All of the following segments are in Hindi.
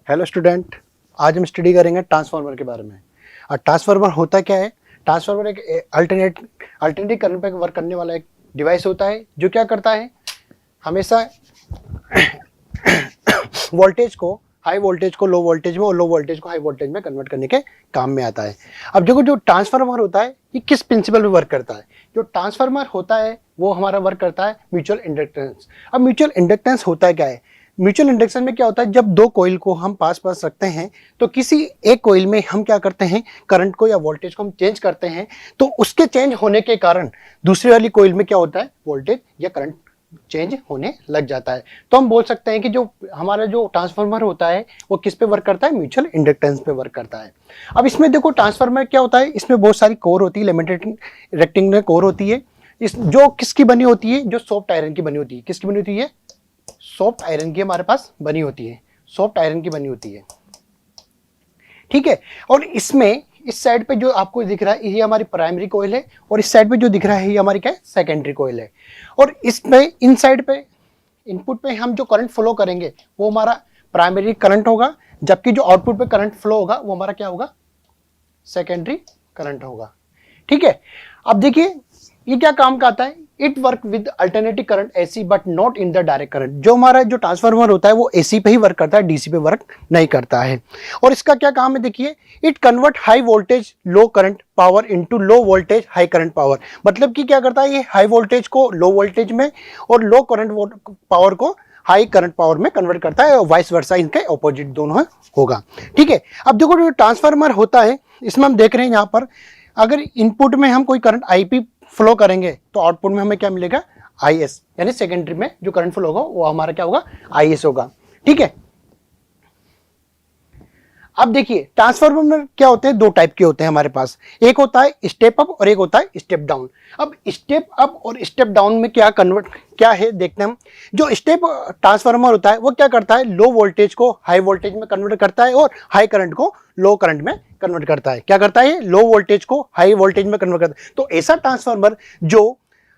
हेलो स्टूडेंट, आज हम स्टडी करेंगे ट्रांसफार्मर के बारे में। और ट्रांसफार्मर होता क्या है? ट्रांसफार्मर एक अल्टरनेटिव करंट पर वर्क करने वाला एक डिवाइस होता है जो क्या करता है, हमेशा वोल्टेज को हाई वोल्टेज को लो वोल्टेज में और लो वोल्टेज को हाई वोल्टेज में कन्वर्ट करने के काम में आता है। अब देखो, जो ट्रांसफार्मर होता है ये किस प्रिंसिपल पे वर्क करता है? जो ट्रांसफार्मर होता है वो हमारा वर्क करता है म्यूचुअल इंडक्टेंस। अब म्यूचुअल इंडक्टेंस होता क्या है? म्यूचुअल इंडक्शन में क्या होता है, जब दो कॉइल को हम पास रखते हैं तो किसी एक कॉइल में हम क्या करते हैं, करंट को या वोल्टेज को हम चेंज करते हैं, तो उसके चेंज होने के कारण दूसरी वाली कॉइल में क्या होता है, वोल्टेज या करंट चेंज होने लग जाता है। तो हम बोल सकते हैं कि जो हमारा जो ट्रांसफार्मर होता है वो किस पे वर्क करता है, म्यूचुअल इंडक्टेंस पे वर्क करता है। अब इसमें देखो, ट्रांसफार्मर क्या होता है, इसमें बहुत सारी कोर होती है, लिमिटेड रेक्टेंगुलर कोर होती है। इस जो किसकी बनी होती है, जो सॉफ्ट आयरन की बनी होती है। किसकी बनी होती है? सॉफ्ट आयरन की हमारे पास बनी होती है, सॉफ्ट आयरन की बनी होती है, ठीक है। और इसमें इस साइड पे जो आपको दिख रहा है ये हमारी प्राइमरी कॉइल है, और इस साइड पे जो दिख रहा है ये हमारी क्या है, सेकेंडरी कॉइल है। और इसमें इन साइड पे इनपुट पे हम जो करंट फ्लो करेंगे वो हमारा प्राइमरी करंट होगा, जबकि जो आउटपुट पे करंट फ्लो होगा वो हमारा क्या होगा, सेकेंडरी करंट होगा, ठीक है। अब देखिए ये क्या काम का आता है, it work with alternative current AC but not in the direct current. जो हमारा जो ट्रांसफार्मर होता है वो एसी पे ही वर्क करता है, डीसी पे वर्क नहीं करता है। और इसका क्या काम है, देखिए, it convert high voltage low current power into low voltage high current power. मतलब कि क्या करता है, ये हाई वोल्टेज को लो वोल्टेज में और लो करंट पावर को हाई करंट पावर में कन्वर्ट करता है, और वाइस वर्सा इनके ऑपोजिट दोनों होगा, ठीक है। अब देखो, जो ट्रांसफार्मर होता है इसमें हम देख रहे हैं यहाँ पर, अगर इनपुट में हम कोई करंट आईपी फ्लो करेंगे तो आउटपुट में हमें क्या मिलेगा, आईएस, यानी सेकेंडरी में जो करंट फ्लो होगा वो हमारा क्या होगा, आईएस होगा, ठीक है। अब देखिए, ट्रांसफार्मर क्या होते हैं, दो टाइप के होते हैं हमारे पास, एक होता है स्टेप अप और एक होता है स्टेप डाउन। अब स्टेप अप और स्टेप डाउन में क्या है देखते हैं हम। जो स्टेप ट्रांसफार्मर होता है वो क्या करता है, लो वोल्टेज को हाई वोल्टेज में कन्वर्ट करता है और हाई करंट को लो करंट में कन्वर्ट करता है। क्या करता है, लो वोल्टेज को हाई वोल्टेज में कन्वर्ट करता है। तो ऐसा ट्रांसफार्मर जो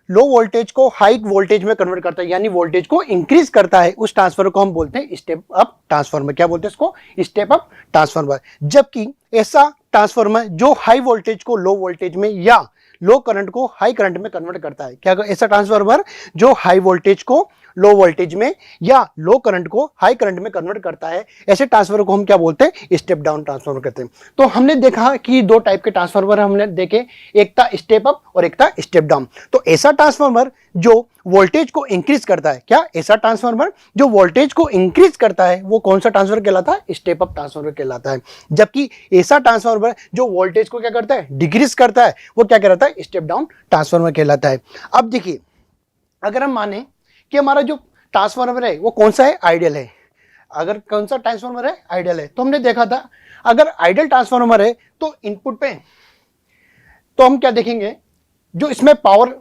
लो वोल्टेज को हाई वोल्टेज में कन्वर्ट करता है, यानी वोल्टेज को इंक्रीज करता है, उस ट्रांसफार्मर को हम बोलते हैं स्टेप अप ट्रांसफार्मर। क्या बोलते हैं इसको, स्टेप अप ट्रांसफार्मर। जबकि ऐसा ट्रांसफार्मर जो हाई वोल्टेज को लो वोल्टेज में या लो करंट को हाई करंट में कन्वर्ट करता है, क्या ऐसा ट्रांसफार्मर जो हाई वोल्टेज को लो वोल्टेज में या लो करंट को हाई करंट में कन्वर्ट करता है, ऐसे ट्रांसफार्मर को हम क्या बोलते हैं, स्टेप डाउन ट्रांसफार्मर कहते हैं। तो हमने देखा कि दो टाइप के ट्रांसफार्मर हमने देखे, एक था स्टेप अप और एक था स्टेप डाउन। तो ऐसा ट्रांसफार्मर जो वोल्टेज को इंक्रीज करता है, क्या ऐसा ट्रांसफार्मर जो वोल्टेज को इंक्रीज करता है वो कौन सा ट्रांसफार्मर कहलाता है, स्टेप अप ट्रांसफार्मर कहलाता है। जबकि ऐसा ट्रांसफार्मर जो वोल्टेज को क्या करता है, डिक्रीज करता है, वो क्या कहलाता है, स्टेप डाउन ट्रांसफार्मर कहलाता है। अब देखिए, अगर हम माने कि हमारा जो ट्रांसफार्मर है वो कौन सा है, आइडियल है। अगर कौन सा ट्रांसफार्मर है, आइडियल है, तो हमने देखा था अगर आइडियल ट्रांसफार्मर है तो इनपुट पे तो हम क्या देखेंगे, जो इसमें पावर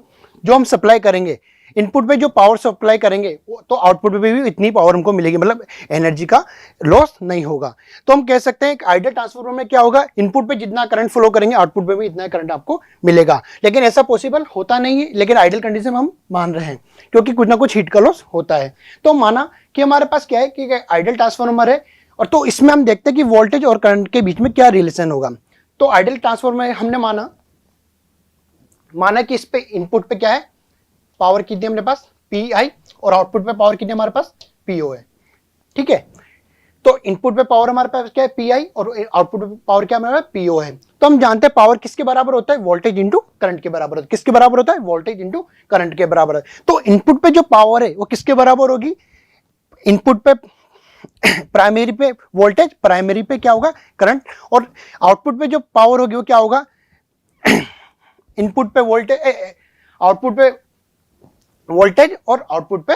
जो हम सप्लाई करेंगे, इनपुट पे जो पावर सप्लाई करेंगे तो आउटपुट पे भी इतनी पावर हमको मिलेगी, मतलब एनर्जी का लॉस नहीं होगा। तो हम कह सकते हैं कि आइडियल ट्रांसफार्मर में क्या होगा, इनपुट पे जितना करंट फ्लो करेंगे आउटपुट पे भी इतना करंट आपको मिलेगा। लेकिन ऐसा पॉसिबल होता नहीं है, लेकिन आइडियल कंडीशन में हम मान रहे हैं क्योंकि कुछ ना कुछ हीट का लॉस होता है। तो माना कि हमारे पास क्या है कि आइडियल ट्रांसफार्मर है, और तो इसमें हम देखते हैं कि वोल्टेज और करंट के बीच में क्या रिलेशन होगा। तो आइडियल ट्रांसफार्मर हमने माना कि इस पे इनपुट पे क्या है, पावर कितनी हमारे पास, पी आई, और आउटपुट पे पावर कितनी हमारे पास, पीओ है, ठीक है। तो इनपुट पे पावर हमारे पास क्या है, पी आई, और आउटपुट पे पावर क्या हमारे पास, पीओ है। तो हम जानते हैं पावर किसके बराबर होता है, वोल्टेज इंटू करंट के बराबर होता है। किसके बराबर होता है, वोल्टेज इंटू करंट के बराबर है। तो इनपुट पे जो पावर है वो किसके बराबर होगी, इनपुट पे प्राइमरी पे वोल्टेज, प्राइमरी पे क्या होगा, करंट, और आउटपुट पे जो पावर होगी वो क्या होगा, इनपुट पे वोल्टेज, आउटपुट पे वोल्टेज और आउटपुट पे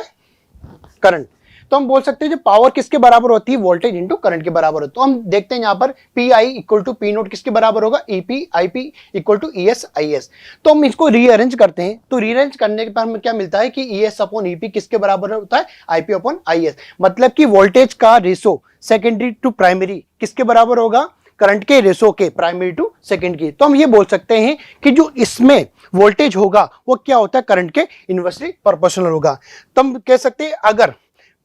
करंट। तो हम बोल सकते हैं जो पावर किसके बराबर होती है, वोल्टेज इंटू करंट के बराबर होती है। तो हम देखते हैं यहाँ पर P I equal to P naught किसके बराबर होगा, EP I P equal to E S I S. तो हम इसको रीअरेंज करते हैं, तो रीअरेंज करने के बाद हमें क्या मिलता है कि ई एस अपॉन ईपी किसके बराबर होता है, आईपी अपॉन आई एस। मतलब कि वोल्टेज का रेशो सेकेंडरी टू प्राइमरी किसके बराबर होगा, करंट के रेशो के, प्राइमरी टू सेकेंड की। तो हम ये बोल सकते हैं कि जो इसमें वोल्टेज होगा वो क्या होता है, करंट के इनवर्सली प्रोपोर्शनल होगा। तो हम कह सकते हैं अगर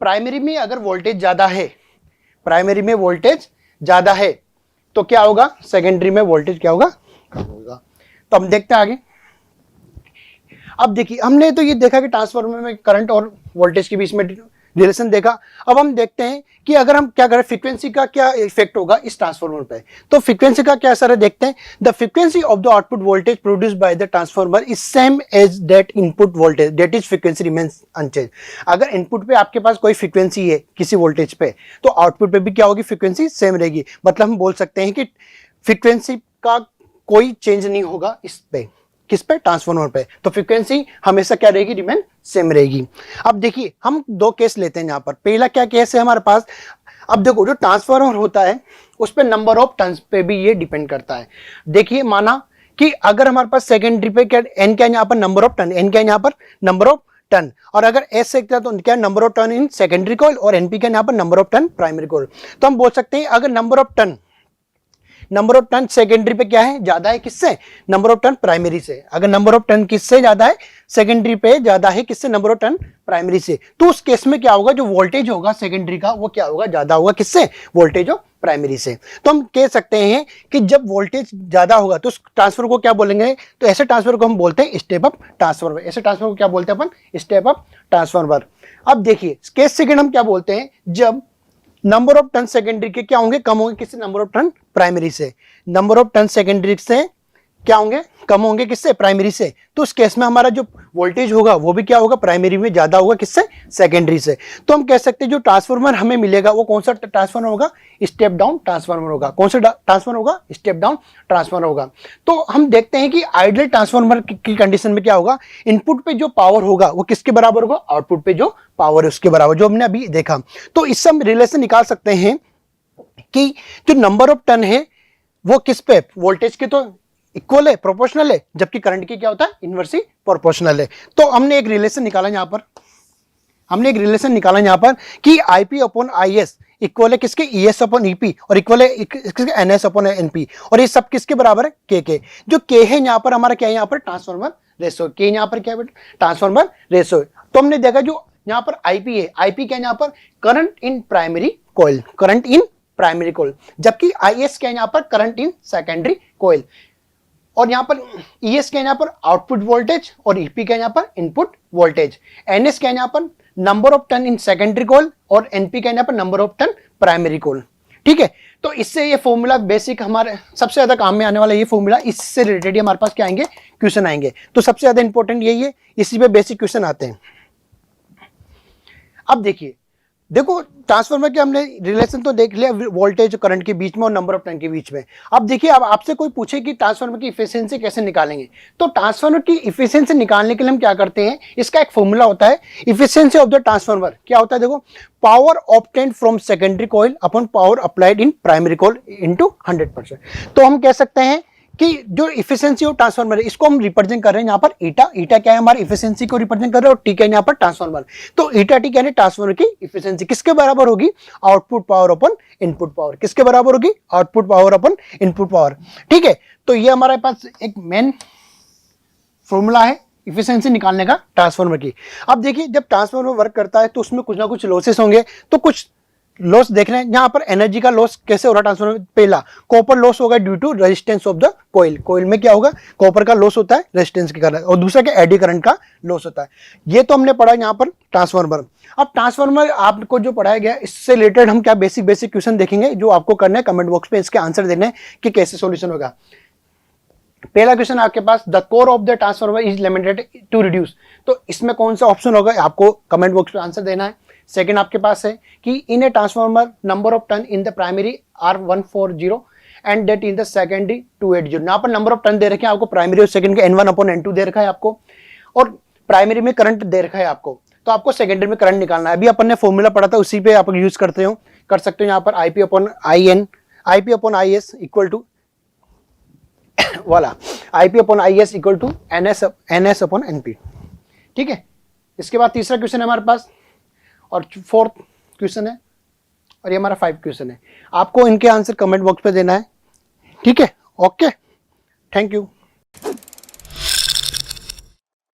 प्राइमरी में अगर वोल्टेज ज्यादा है, प्राइमरी में वोल्टेज ज्यादा है तो क्या होगा, सेकेंडरी में वोल्टेज क्या होगा, कम होगा। तो हम देखते हैं आगे। अब देखिए हमने तो ये देखा कि ट्रांसफार्मर में करंट और वोल्टेज के बीच में रिलेशन देखा। अब हम देखते हैं कि अगर हम क्या करें, फ्रीक्वेंसी का क्या इफेक्ट होगा इस ट्रांसफार्मर पे। तो फ्रीक्वेंसी का क्या असर है देखते हैं। The frequency of the output voltage produced by the transformer is same as that input voltage, that is frequency remains unchange. अगर इनपुट पे आपके पास कोई फ्रीक्वेंसी है किसी वोल्टेज पे, तो आउटपुट पे भी क्या होगी, फ्रीक्वेंसी सेम रहेगी। मतलब हम बोल सकते हैं कि फ्रीक्वेंसी का कोई चेंज नहीं होगा इस पे, किस पे, ट्रांसफार्मर पे। तो फ्रीक्वेंसी हमेशा क्या रहेगी, रिमेन सेम रहेगी। अब देखिए हम दो केस लेते हैं यहाँ पर। पहला क्या केस है हमारे पास, अब देखो जो ट्रांसफार्मर होता है उस पे नंबर ऑफ टर्न्स पे भी ये डिपेंड करता है। देखिए माना कि अगर हमारे पास सेकेंडरी पे क्या एन क्या है यहाँ पर, नंबर ऑफ टर्न, एन क्या है यहाँ पर, नंबर ऑफ टर्न, और अगर एस से क्या तो क्या number of turn in secondary coil, और एनपी क्या यहाँ पर, number of turn primary coil. तो हम बोल सकते हैं अगर नंबर ऑफ टर्न सेकेंडरी पे क्या है, ज्यादा है किससे, नंबर ऑफ टर्न प्राइमरी से। अगर नंबर ऑफ टर्न किससे ज्यादा है, सेकेंडरी पे ज्यादा है किससे, नंबर ऑफ टर्न प्राइमरी से। तो उस केस में क्या होगा, जो वोल्टेज होगा सेकेंडरी का वो क्या होगा, ज्यादा होगा किससे, वोल्टेज ऑफ प्राइमरी से। तो हम कह सकते हैं कि जब वोल्टेज ज्यादा होगा तो उस ट्रांसफर को क्या बोलेंगे, तो ऐसे ट्रांसफर को हम बोलते हैं स्टेप अप ट्रांसफार्मर। ऐसे ट्रांसफर को क्या बोलते हैं अपन, स्टेप अप ट्रांसफार्मर। अब देखिए केस सेकंड हम क्या बोलते हैं, जब नंबर ऑफ टर्न सेकेंडरी के क्या होंगे, कम होंगे किससे, नंबर ऑफ टर्न प्राइमरी से। नंबर ऑफ टर्न सेकेंडरी से क्या होंगे, कम होंगे किससे, प्राइमरी से। तो उस केस में हमारा जो वोल्टेज होगा वो भी क्या होगा, प्राइमरी में ज्यादा होगा किससे, सेकेंडरी से। तो हम कह सकते हैं जो ट्रांसफार्मर हमें मिलेगा वो कौन सा ट्रांसफार्मर होगा, स्टेप डाउन ट्रांसफार्मर होगा। कौन सा ट्रांसफार्मर होगा, स्टेप डाउन ट्रांसफार्मर होगा। तो हम देखते हैं कि आइडियल ट्रांसफार्मर की कंडीशन में क्या होगा, इनपुट पे जो पावर होगा वो किसके बराबर होगा, आउटपुट पे जो पावर है उसके बराबर, जो हमने अभी देखा। तो इससे हम रिलेशन निकाल सकते हैं कि जो नंबर ऑफ टर्न है वो किस पे, वोल्टेज के तो इक्वल है, प्रोपोर्शनल है, जबकि करंट की क्या होता है, इनवर्सली प्रोपोर्शनल है। तो हमने एक रिलेशन निकाला यहां पर, कि IP upon I S equal है किसके, ई एस अपॉन ईपी, और इक्वल है किसके, एन एस अपॉन एनपी। और ये सब किसके बराबर है, के। जो के है यहाँ पर हमारा क्या है, यहाँ पर ट्रांसफार्मर रेशो, के यहाँ पर क्या है, ट्रांसफार्मर रेशो। तो हमने देखा जो यहाँ पर आईपी है, आईपी क्या है यहाँ पर, current in primary coil, current in primary coil, जबकि आई एस क्या है यहाँ पर, करंट इन सेकेंडरी कॉइल। और यहां पर ईएस क्या है यहाँ पर, आउटपुट वोल्टेज, और ईपी क्या है यहाँ पर, इनपुट वोल्टेज। एनएस क्या है यहाँ पर, number of turn in secondary coil, और एनपी क्या है यहाँ पर, number of turn primary coil. ठीक है, तो इससे ये फॉर्मूला बेसिक हमारे सबसे ज्यादा काम में आने वाला ये फॉर्मूला, इससे रिलेटेड हमारे पास क्या आएंगे, क्वेश्चन आएंगे। तो सबसे ज्यादा इंपॉर्टेंट यही है, इसी पे बेसिक क्वेश्चन आते हैं। अब देखो ट्रांसफार्मर के हमने रिलेशन तो देख लिया वोल्टेज करंट के बीच में और नंबर ऑफ टर्न के बीच में। अब देखिए, अब आपसे कोई पूछे कि ट्रांसफार्मर की इफिशिएंसी कैसे निकालेंगे, तो ट्रांसफार्मर की इफिशिएंसी निकालने के लिए हम क्या करते हैं, इसका एक फॉर्मूला होता है, इफिशिएंसी ऑफ द ट्रांसफार्मर क्या होता है, देखो power obtained from secondary coil upon power applied in primary coil into 100%। तो हम कह सकते हैं कि जो इफिशिएंसी ऑफ ट्रांसफार्मर है इसको हम रिप्रेजेंट कर रहे हैं यहाँ पर ईटा क्या है, हमारी इफिशिएंसी को रिप्रेजेंट कर रहे हैं, और टी क्या है यहाँ पर, ट्रांसफार्मर। तो ईटा टी क्या है, ट्रांसफार्मर की इफिशिएंसी किसके बराबर होगी, output power upon input power. किसके बराबर होगी, output power upon input power. ठीक है, तो ये हमारे पास एक मेन फॉर्मूला है इफिशिएंसी निकालने का ट्रांसफार्मर की। अब देखिए जब ट्रांसफार्मर वर्क करता है तो उसमें कुछ ना कुछ लॉसेस होंगे, तो कुछ लॉस देख रहे हैं यहाँ पर। एनर्जी का लॉस कैसे हो रहा है ट्रांसफार्मर में, पहला कॉपर लॉस होगा due to resistance of the coil, coil में क्या होगा, कॉपर का लॉस होता है रेजिस्टेंस के कारण, और दूसरा क्या, एडी करंट का लॉस होता है। ये तो हमने पढ़ा यहाँ पर ट्रांसफार्मर। अब ट्रांसफार्मर आपको जो पढ़ाया गया इससे रिलेटेड हम क्या बेसिक क्वेश्चन देखेंगे, जो आपको करना है कमेंट बॉक्स पे इसके आंसर देने कि कैसे सोल्यूशन होगा। पहला क्वेश्चन आपके पास, the core of the transformer is limited to reduce, तो इसमें कौन सा ऑप्शन होगा, आपको कमेंट बॉक्स पे आंसर देना है। सेकंड आपके पास है कि in a transformer number of turn in the primary are 140 and that in the secondary 280। यहाँ पर नंबर ऑफ टर्न दे रखे हैं आपको, प्राइमरी और सेकंड के N1 अपॉन N2 दे रखा है आपको, और प्राइमरी में करंट दे रखा है आपको, तो आपको सेकेंडरी में करंट निकालना है। अभी अपन ने फॉर्मूला पढ़ा था, उसी पे आप यूज कर सकते हो यहाँ पर IP upon I S equal to वाला, IP upon I S equal to N S upon NP. ठीक है, इसके बाद तीसरा क्वेश्चन है हमारे पास, और फोर्थ क्वेश्चन है, और ये हमारा 5 क्वेश्चन है। आपको इनके आंसर कमेंट बॉक्स पे देना है। ठीक है, ओके, थैंक यू।